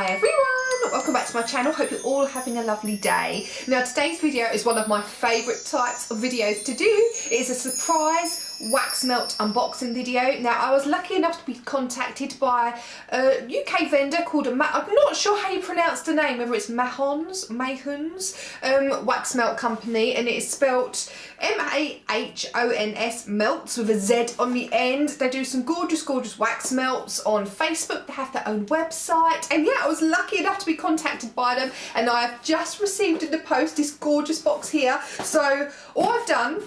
Hi everyone, welcome back to my channel. Hope you're all having a lovely day. Now today's video is one of my favourite types of videos to do. It is a surprise wax melt unboxing video. Now I was lucky enough to be contacted by a UK vendor called I'm not sure how you pronounce the name, whether it's Mahons wax melt company, and it is spelt Mahons Meltz with a Z on the end. They do some gorgeous wax melts on Facebook. They have their own website, and yeah, I was lucky enough to be contacted by them, and I have just received in the post this gorgeous box here. So all I've done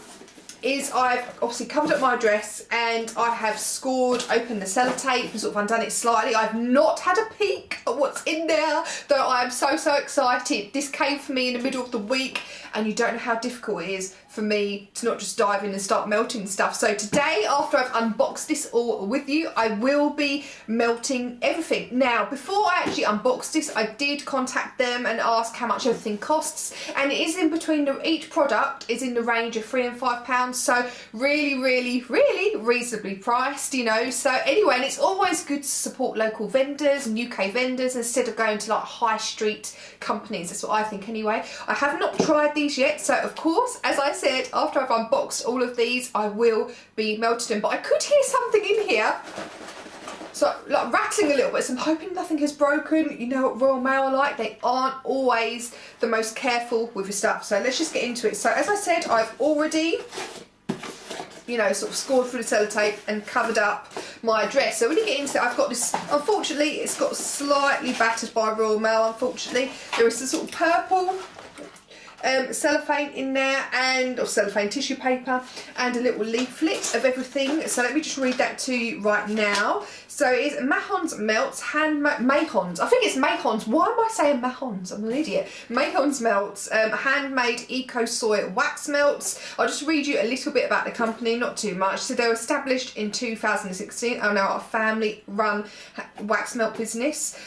is I've obviously covered up my address and I have scored open the sellotape and sort of undone it slightly. I've not had a peek at what's in there, though I am so excited. This came for me in the middle of the week, and you don't know how difficult it is for me to not just dive in and start melting stuff. So today, after I've unboxed this all with you, I will be melting everything. Now, before I actually unboxed this, I did contact them and ask how much everything costs, and it is in between, each product is in the range of £3 and £5, so really reasonably priced, you know. So anyway, and it's always good to support local vendors and UK vendors instead of going to like high street companies. That's what I think anyway. I have not tried these yet, so of course, as I said, after I've unboxed all of these, I will be melting them. But I could hear something in here, so like rattling a little bit, so I'm hoping nothing has broken. You know what Royal Mail are like, they aren't always the most careful with your stuff. So let's just get into it. So as I said, I've already, you know, sort of scored through the sellotape and covered up my address. So when you get into it, I've got this, unfortunately, it's got slightly battered by Royal Mail, unfortunately. There is some sort of purple cellophane in there, or cellophane tissue paper, and a little leaflet of everything. So let me just read that to you right now. So it's Mahons Meltz, Mahons, I think it's Mahons, why am I saying Mahons? I'm an idiot. Mahons Meltz, handmade eco soy wax melts. I'll just read you a little bit about the company, not too much. So they were established in 2016, are now a family run wax melt business.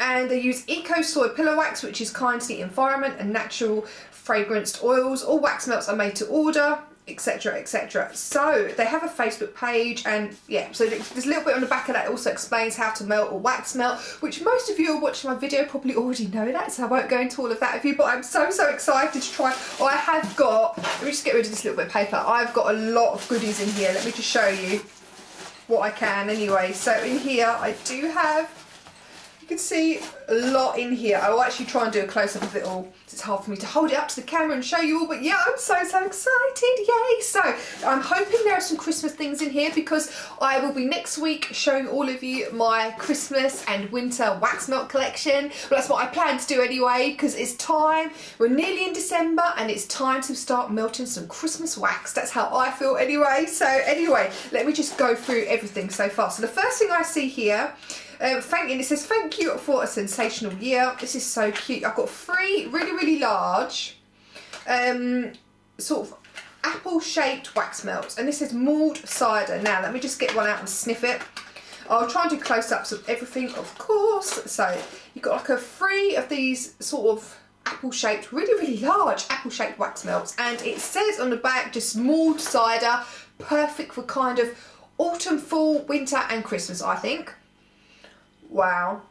And they use eco soy pillow wax, which is kind to the environment, and natural fragranced oils. All wax melts are made to order, etc, etc. So they have a Facebook page, and yeah, so there's a little bit on the back of that. It also explains how to melt or wax melt, which most of you who are watching my video probably already know that, so I won't go into all of that with you, but I'm so excited to try. I have got, let me just get rid of this little bit of paper. I've got a lot of goodies in here. Let me just show you what I can anyway. So in here I do have, you can see a lot in here. I will actually try and do a close-up of it all. It's hard for me to hold it up to the camera and show you all, but yeah, I'm so excited, yay! So I'm hoping there are some Christmas things in here, because I will be next week showing all of you my Christmas and winter wax melt collection. Well, that's what I plan to do anyway, because it's time, we're nearly in December, and it's time to start melting some Christmas wax. That's how I feel anyway. So anyway, let me just go through everything so far. So the first thing I see here, it says thank you for a sensational year. This is so cute. I've got 3 really large sort of apple shaped wax melts, and this is mulled cider. Now let me just get one out and sniff it. I'll try and do close-ups of everything, of course. So you've got like a 3 of these sort of apple shaped, really large apple shaped wax melts, and it says on the back just mulled cider, perfect for kind of autumn, fall, winter and Christmas, I think. Wow,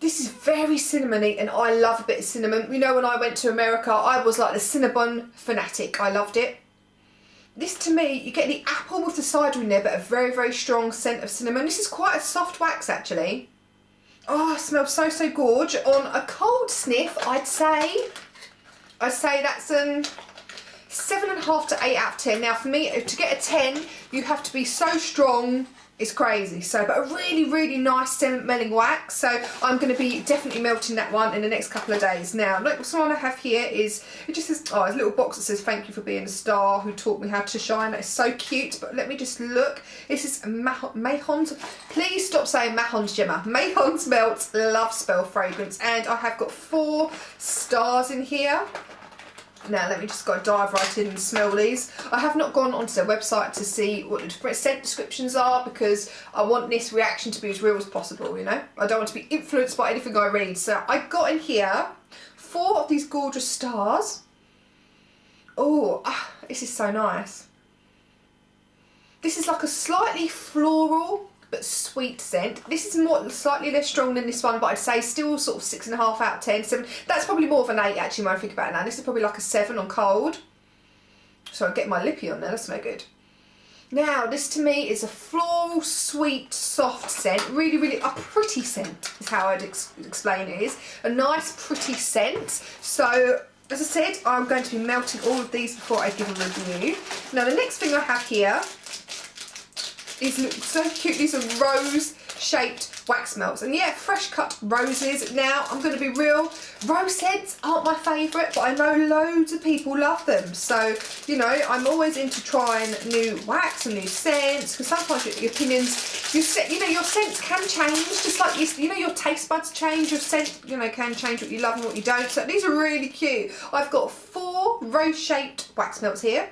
this is very cinnamony, and I love a bit of cinnamon. You know, when I went to America, I was like the cinnamon fanatic. I loved it. This, to me, you get the apple with the cider in there, but a very strong scent of cinnamon. This is quite a soft wax actually. Oh, it smells so gorge. On a cold sniff, I'd say that's 7.5 to 8 out of 10. Now for me, to get a 10, you have to be so strong. It's crazy. So, but a really nice smelling wax. So I'm going to be definitely melting that one in the next couple of days. Now, look, someone I have here is, it just says, oh, it's a little box that says thank you for being a star who taught me how to shine. That is so cute. But let me just look. This is Mahons. Please stop saying Mahons, Gemma. Mahons Meltz Love Spell Fragrance, and I have got 4 stars in here. Now let me just go dive right in and smell these. I have not gone onto their website to see what the different scent descriptions are, because I want this reaction to be as real as possible, you know. I don't want to be influenced by anything I read. So I got in here 4 of these gorgeous stars. Oh, this is so nice. This is like a slightly floral but sweet scent. This is more slightly less strong than this one, but I'd say still sort of 6.5 out of 10, 7. That's probably more of an 8 actually when I think about it now. This is probably like a 7 on cold. So I get my lippy on there, that's no good. Now this to me is a floral, sweet, soft scent. Really, really a pretty scent is how I'd explain it is. A nice, pretty scent. So as I said, I'm going to be melting all of these before I give a review. Now the next thing I have here is, look so cute, these are rose-shaped wax melts. And yeah, fresh cut roses. Now, I'm going to be real, rose scents aren't my favourite, but I know loads of people love them. So, you know, I'm always into trying new wax and new scents, because sometimes your opinions, your scents can change, just like, your taste buds change, your scent, can change what you love and what you don't. So these are really cute. I've got 4 rose-shaped wax melts here.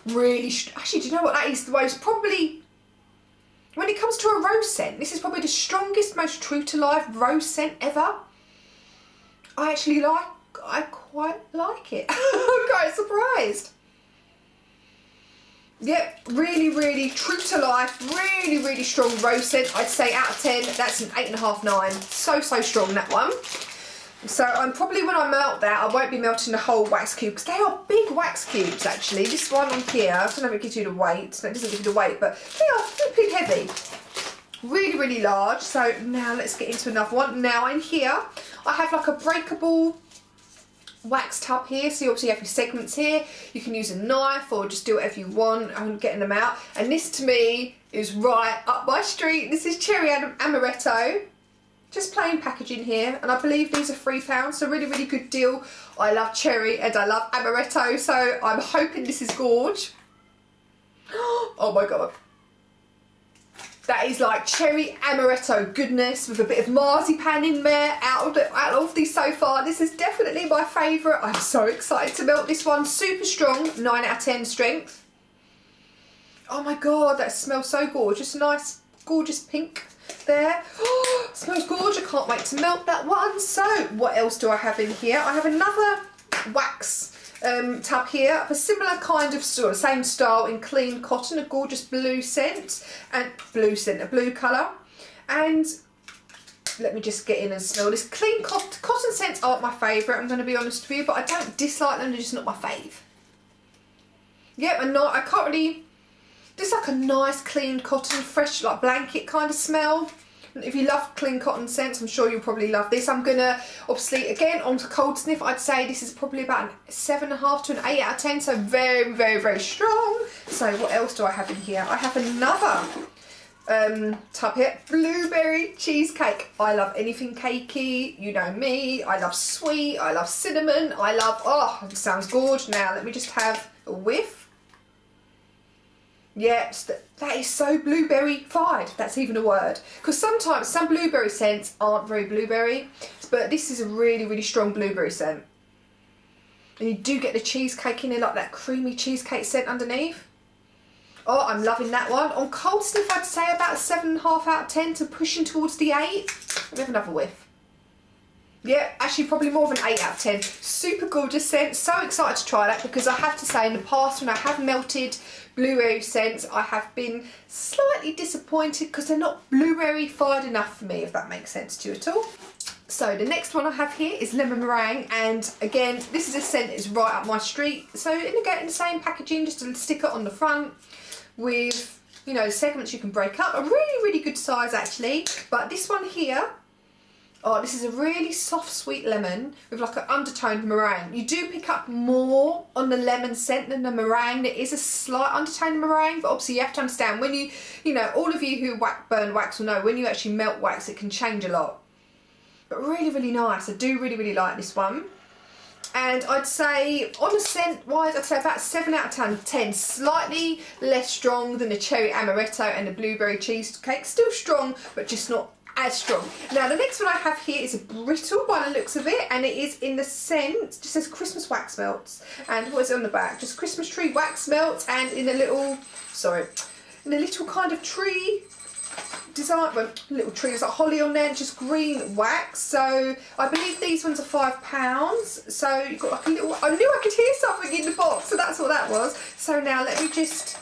Really, actually, do you know what that is? The most probably, when it comes to a rose scent, this is probably the strongest, most true to life rose scent ever. I quite like it. I'm quite surprised. Yep, really, really true to life, really, really strong rose scent. I'd say out of 10, that's an 8.5, 9. So strong, that one. So I'm probably, when I melt that, I won't be melting the whole wax cube, because they are big wax cubes actually. This one on here, I don't know if it gives you the weight, so it doesn't give you the weight, but they are flipping heavy. Really, really large. So now let's get into another one. Now in here, I have like a breakable wax tub here, so you obviously have your segments here. You can use a knife or just do whatever you want. I'm getting them out. And this to me is right up my street. This is cherry amaretto. Just plain packaging here, and I believe these are £3, so really, really good deal. I love cherry and I love amaretto, so I'm hoping this is gorge. Oh my god. That is like cherry amaretto goodness with a bit of marzipan in there. Out of these so far, this is definitely my favourite. I'm so excited to melt this one. Super strong, 9 out of 10 strength. Oh my god, that smells so gorgeous. Nice, gorgeous pink there. Oh, smells gorgeous. I can't wait to melt that one. So what else do I have in here? I have another wax tub here of a similar kind of same style in clean cotton, a gorgeous blue scent, a blue colour. And let me just get in and smell this. Clean cotton scents aren't my favourite, I'm going to be honest with you, but I don't dislike them, they're just not my fave. Yep, and I can't really, just like a nice clean cotton, fresh like blanket kind of smell. If you love clean cotton scents, I'm sure you'll probably love this. I'm gonna, obviously, again, on to cold sniff, I'd say this is probably about a 7.5 to an 8 out of 10, so very, very, very strong. So what else do I have in here? I have another tub here, blueberry cheesecake. I love anything cakey, you know me. I love sweet, I love cinnamon, I love, oh, it sounds gorgeous. Now, let me just have a whiff. Yeah, that is so blueberry-fied, if that's even a word. Because sometimes some blueberry scents aren't very blueberry, but this is a really, really strong blueberry scent. And you do get the cheesecake in there, like that creamy cheesecake scent underneath. Oh, I'm loving that one. On cold sniff, I'd say about 7.5 out of 10 to pushing towards the 8. Let me have another whiff. Yeah, actually probably more of an 8 out of 10. Super gorgeous scent. So excited to try that, because I have to say in the past when I have melted blueberry scents, I have been slightly disappointed because they're not blueberry-fied enough for me, if that makes sense to you at all. So the next one I have here is lemon meringue, and again, this is a scent that is right up my street. So again, in the same packaging, just a sticker on the front with, you know, segments you can break up. A really, really good size actually. But this one here, oh, this is a really soft, sweet lemon with like an undertoned meringue. You do pick up more on the lemon scent than the meringue. There is a slight undertone meringue, but obviously you have to understand when you know, all of you who burn wax will know when you actually melt wax, it can change a lot. But really, really nice. I do really, really like this one. And I'd say, on the scent wise, I'd say about 7 out of 10. Slightly less strong than the cherry amaretto and the blueberry cheesecake. Still strong, but just not as strong. Now the next one I have here is a brittle by the looks of it, and it is in the scent, just says Christmas wax melts. And what is it on the back? Just Christmas tree wax melts, and in a little, in a little kind of tree design, well, little tree, there's like holly on there, and just green wax. So I believe these ones are £5. So you've got like a little, I knew I could hear something in the box, so that's what that was. So now let me just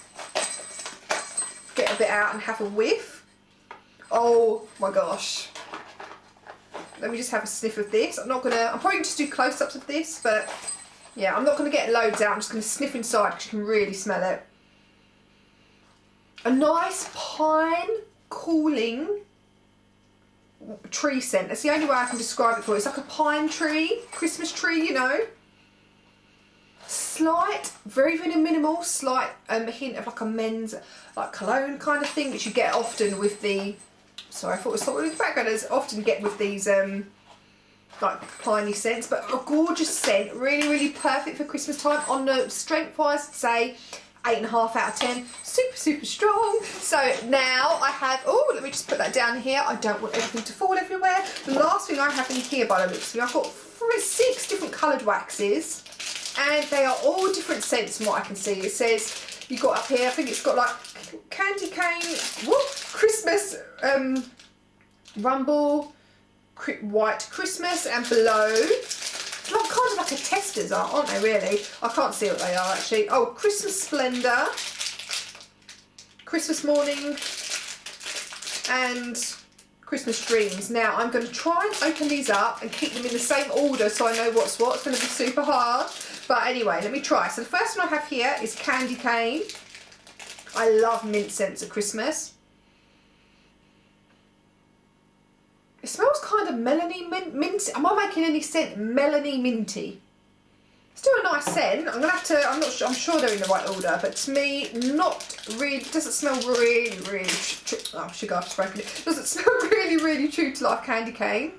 get a bit out and have a whiff. Oh my gosh. Let me just have a sniff of this. I'm probably going to just do close-ups of this, but yeah, I'm not going to get loads out. I'm just going to sniff inside because you can really smell it. A nice pine cooling tree scent. That's the only way I can describe it for you. It's like a pine tree, Christmas tree, you know. Slight, very, very minimal, slight hint of like a men's like cologne kind of thing, which you get often with the, sorry, I thought it was something in the background, as often get with these like piney scents, but a gorgeous scent, really, really perfect for Christmas time. On the strength wise, I'd say 8.5 out of 10. Super, super strong. So now I have, oh, let me just put that down here. I don't want everything to fall everywhere. The last thing I have in here by the looks of it, I've got 6 different coloured waxes, and they are all different scents from what I can see. It says, you got up here, I think it's got like candy cane, Christmas, Rumble, White Christmas, and below, like kind of like a testers, aren't they really? I can't see what they are actually. Oh, Christmas Splendor, Christmas Morning, and Christmas Dreams. Now I'm going to try and open these up and keep them in the same order so I know what's what. It's going to be super hard. But anyway, let me try. So the first one I have here is Candy Cane. I love mint scents at Christmas. It smells kind of melony mint. Am I making any sense? Melony minty. Still a nice scent. I'm gonna have to. I'm not sure. I'm sure they're in the right order, but to me, not really. Doesn't smell really, really. Oh, sugar! I've just broken it. Doesn't smell really, really true to life candy cane.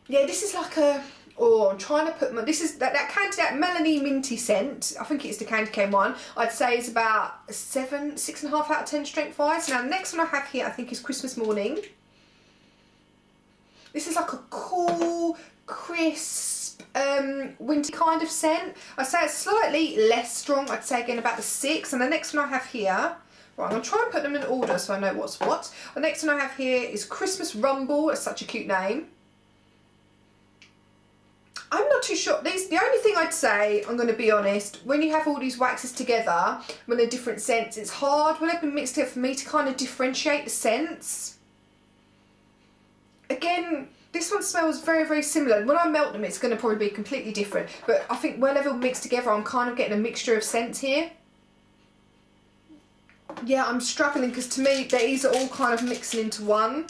Yeah, this is like a. Oh, I'm trying to put my. This is that melony minty scent. I think it's the candy cane one. I'd say is about 6.5 out of 10 strength wise. Now the next one I have here, I think, is Christmas Morning. This is like a cool, crisp, winty kind of scent. I'd say it's slightly less strong. I'd say again about the 6. And the next one I have here. Right, I'm going to try and put them in order so I know what's what. The next one I have here is Christmas Rumble. It's such a cute name. I'm not too sure. The only thing I'd say, I'm going to be honest, when you have all these waxes together, when they're different scents, it's hard when they've been mixed together for me to kind of differentiate the scents. Again, this one smells very, very similar. When I melt them, it's going to probably be completely different. But I think whenever mixed together, I'm kind of getting a mixture of scents here. Yeah, I'm struggling because to me, these are all kind of mixing into one.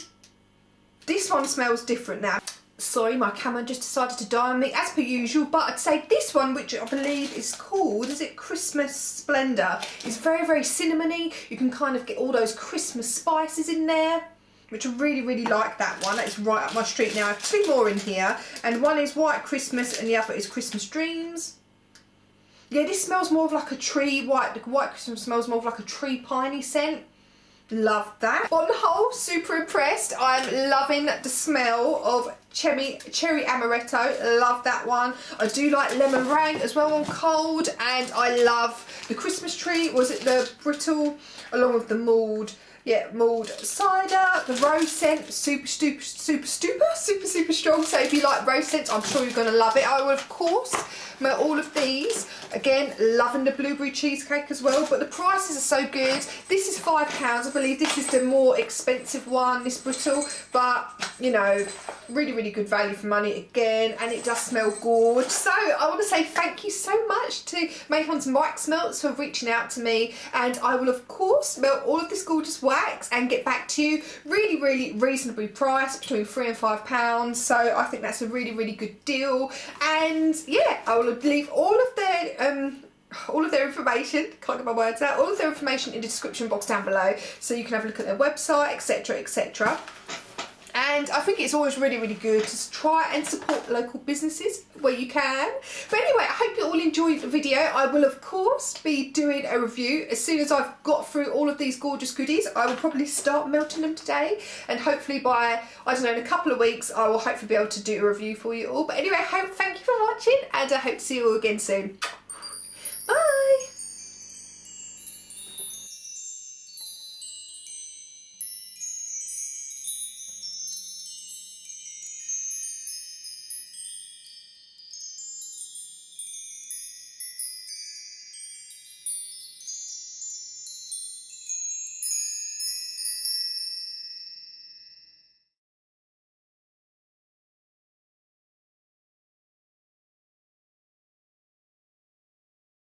This one smells different now. Sorry, my camera just decided to die on me as per usual, but I'd say this one, which I believe is called, is it Christmas Splendor, is very, very cinnamony. You can kind of get all those Christmas spices in there, which I really, really like that one. That is right up my street. Now I have 2 more in here, and one is White Christmas and the other is Christmas Dreams. Yeah, this smells more of like a tree, White Christmas smells more of like a tree piney scent. Love that. On the whole, super impressed. I'm loving the smell of cherry amaretto. Love that one. I do like lemon meringue as well on cold, and I love the Christmas tree. Was it the brittle along with the mulled? Yeah, mulled cider. The rose scent, super strong. So if you like rose scents, I'm sure you're going to love it. I will, of course, smell all of these. Again, loving the blueberry cheesecake as well, but the prices are so good. This is £5. I believe this is the more expensive one, this brittle, but you know, really, really good value for money again, and it does smell gorgeous. So I want to say thank you so much to Mahons Meltz for reaching out to me, and I will of course melt all of this gorgeous wax and get back to you. Really, really reasonably priced, between £3 and £5. So I think that's a really, really good deal. And yeah, I will leave all of their information, can't get my words out, all of their information in the description box down below, so you can have a look at their website, etc, etc. And I think it's always really, really good to try and support local businesses where you can. But anyway, I hope you all enjoyed the video. I will, of course, be doing a review. As soon as I've got through all of these gorgeous goodies, I will probably start melting them today. And hopefully by, I don't know, in a couple of weeks, I will hopefully be able to do a review for you all. But anyway, thank you for watching, and I hope to see you all again soon.